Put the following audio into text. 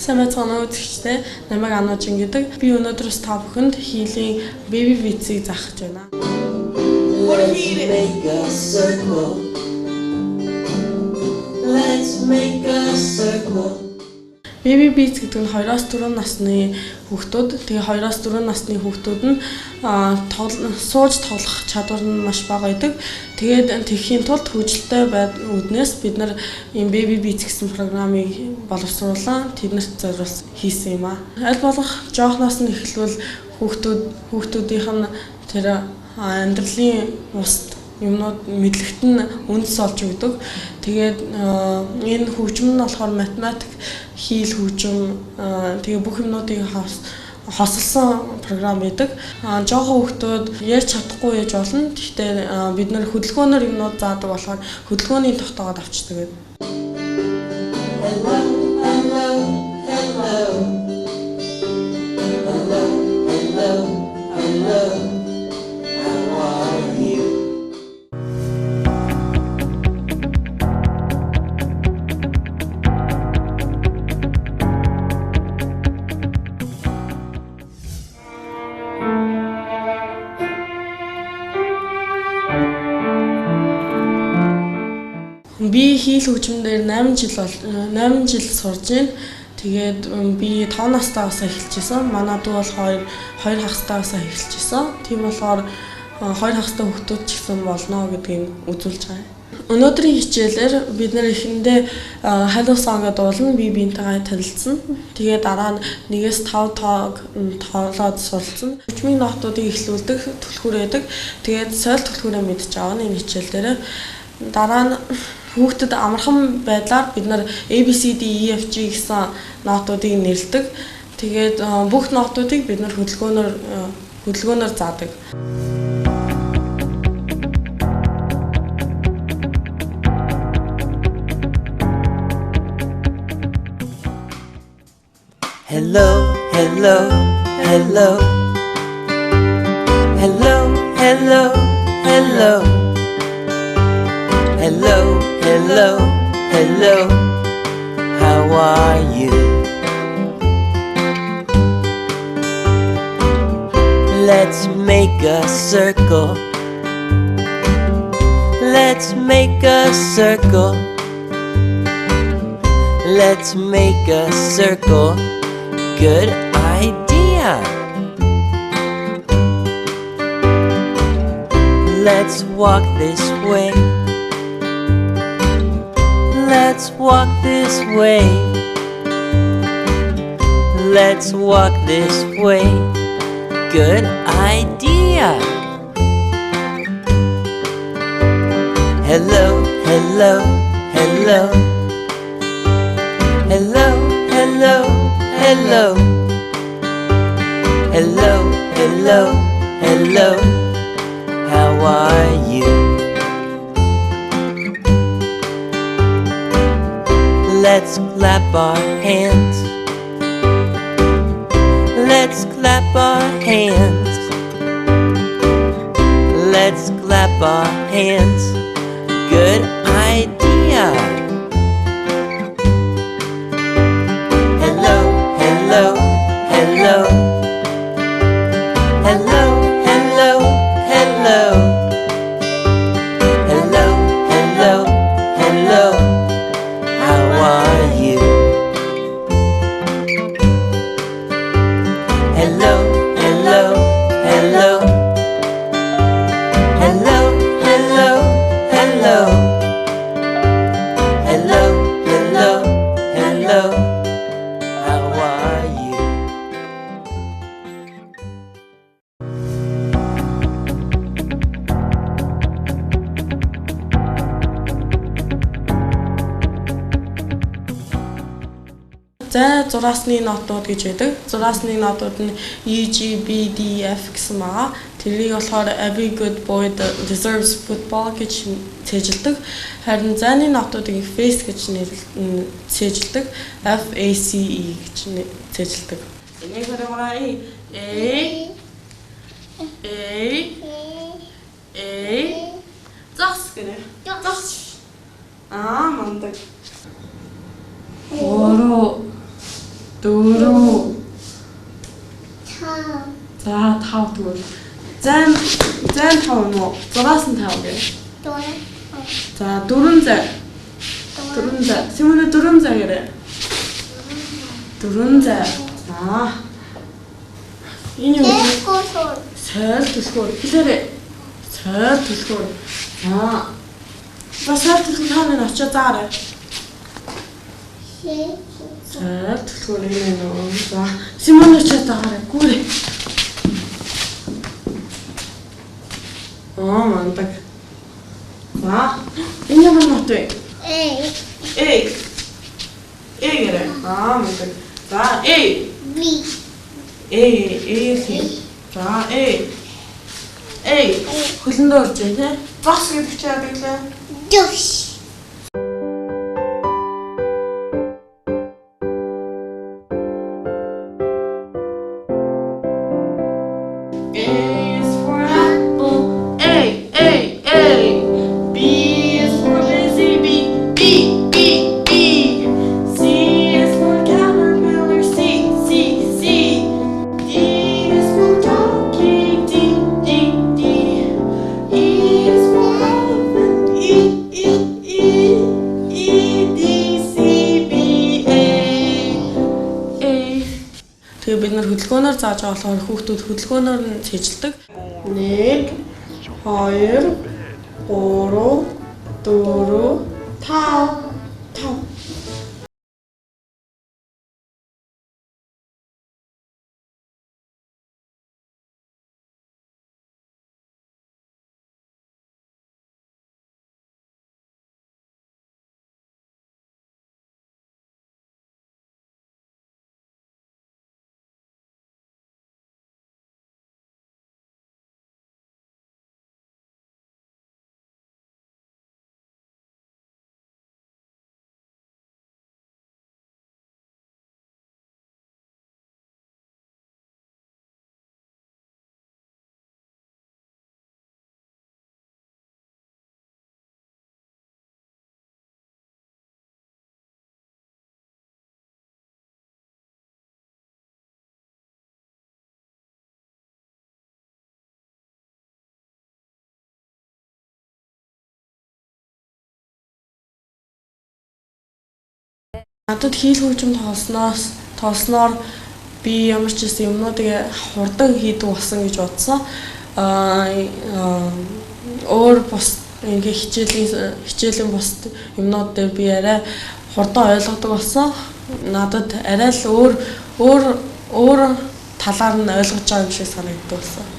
Сайн байцгаана уу үзэгчдээ. Намайг Ануужин гэдэг. Би өнөөдрөөс та бүхэнд хийлийн Baby Beats-ийг заах гэж байна. Let's make a circle. Baby Beats гэдэг нь 2-4 насны хүүхдүүд. Тэгээ 2-4 насны хүүхдүүд нь сууж тоглох чадвар нь маш бага байдаг. Тэгээд тэрхийн тулд хөгжилтэй үүднээс бид нар ийм Baby Beats гэсэн програмыг боловсруулан тэднэрт зориулсан хийсэн юм аа. Аль болох жоохноос нь эхлвэл хүүхдүүдийнх нь тэр амьдралын ус юмнууд мэдлэгт нь үндэс олж өгдөг. Тэгээд энэ хөгжим нь болохоор математик, хийл хөгжим, тэгээ бүх юмнуудыг хосолсон програм байдаг. Жохон хүүхдүүд ярьж чадахгүй байж болно. Гэхдээ бид нэр хөдөлгөөнөөр юмнууд заадаг болохоор хөдөлгөөний тогтоогод авчдаг. Би хийл хөгжим дээр 8 жил сурж байна. Тэгээд би 5 настайгаас эхэлчихсэн. Манай дүү бол 2 хагастайгаас эхэлчихсэн. Тийм болохоор 2 хагастай хүүхдүүд ч гэсэн болно гэдгийг үзүүлж байгаа. Өнөөдрийн хичээлээр бид нэр эхэндээ Hello Song-а дуулна, би биентэйгээ танилцсан. Тэгээд дараа нь 1-5 тоолоод суралцсан. Хөгжмийн нотуудыг эхлүүлдэг, түлхүүр байдаг. Тэгээд соёл түлхүүрээ мэдж авна энэ хичээл дээр. Дараа нь хүүхдэд амархан байдлаар бид нар ABCD EFG гэсэн нотуудыг нэрлэдэг. Тэгээд бүх нотуудыг бид нар хөдөлгөөнөөр заадаг. Hello, hello, hello. Hello, hello, hello. Hello, hello, hello. How are you? Let's make a circle. Let's make a circle. Let's make a circle. Good idea. Let's walk this way. Let's walk this way. Let's walk this way. Good idea. Hello, hello, hello. Hello, hello, hello. Hello, hello, hello. How are you? Let's clap our hands. Let's clap our hands. Let's clap our hands. Good idea. Hello, hello, hello. Hello, hello, hello. Hello, hello, hello. How are you? Hello, hello, hello. Hello, hello, hello. Hello, hello, hello. How are you? За 6-ны нотууд гэж байдаг. 6-ны нотууд нь E, G, B, D, F гэсэн байгаа. Тэрийг болохоор every good boy deserves football гэж цээжилдэг. Харин зайны нотуудыг face гэж цээжилдэг. F, A, C, E гэж цээжилдэг. Энийг хараа A зас гэнэ. Зас. Мандаг. 3 4. 차. За 5 тэгвэл. Зайн 5 юм уу? 6-аас нь 5 гээ. 또래. За 400. 400. Симонэ 400 гэрэ. 400. За. Энэ юу? 꽃을. Сойр төлхөөр хэлээрэй. Сойр төлхөөр. За. Сойр төлхөөр хаана очиж заарай. Сойр төлхөөр энэ нөө. За. Симон очиж заарай. Гүрээ. Мандаг. За. Энэ ямар нот вэ? A. Гэрэ. Мандаг. За. B. За. Хөлөндөө орж байна те. Бас гэдэг чи яадаг лээ. Душ. A is for apple. A. B is for busy bee. B. C is for caterpillar. C. D is for donkey. D. E is for elephant. E. D, C, B, A. Тэгээ бид нар хөдөлгөөнөөр зааж байгаа болохоор хүүхдүүд хөдөлгөөнөөр нь цэжилдэг. 1 2 3 4 5. Надад хийл хөгжим тоолсноор би ямар ч гэсэн юмнуудыг хурдан хийдэг болсон гэж бодсон. Өөр бус ингээ хичээлийн бус юмнууд дээр би арай хурдан ойлгодог болсон. Надад арай л өөр талаар нь ойлгож байгаа юм шиг санагддаг болсон.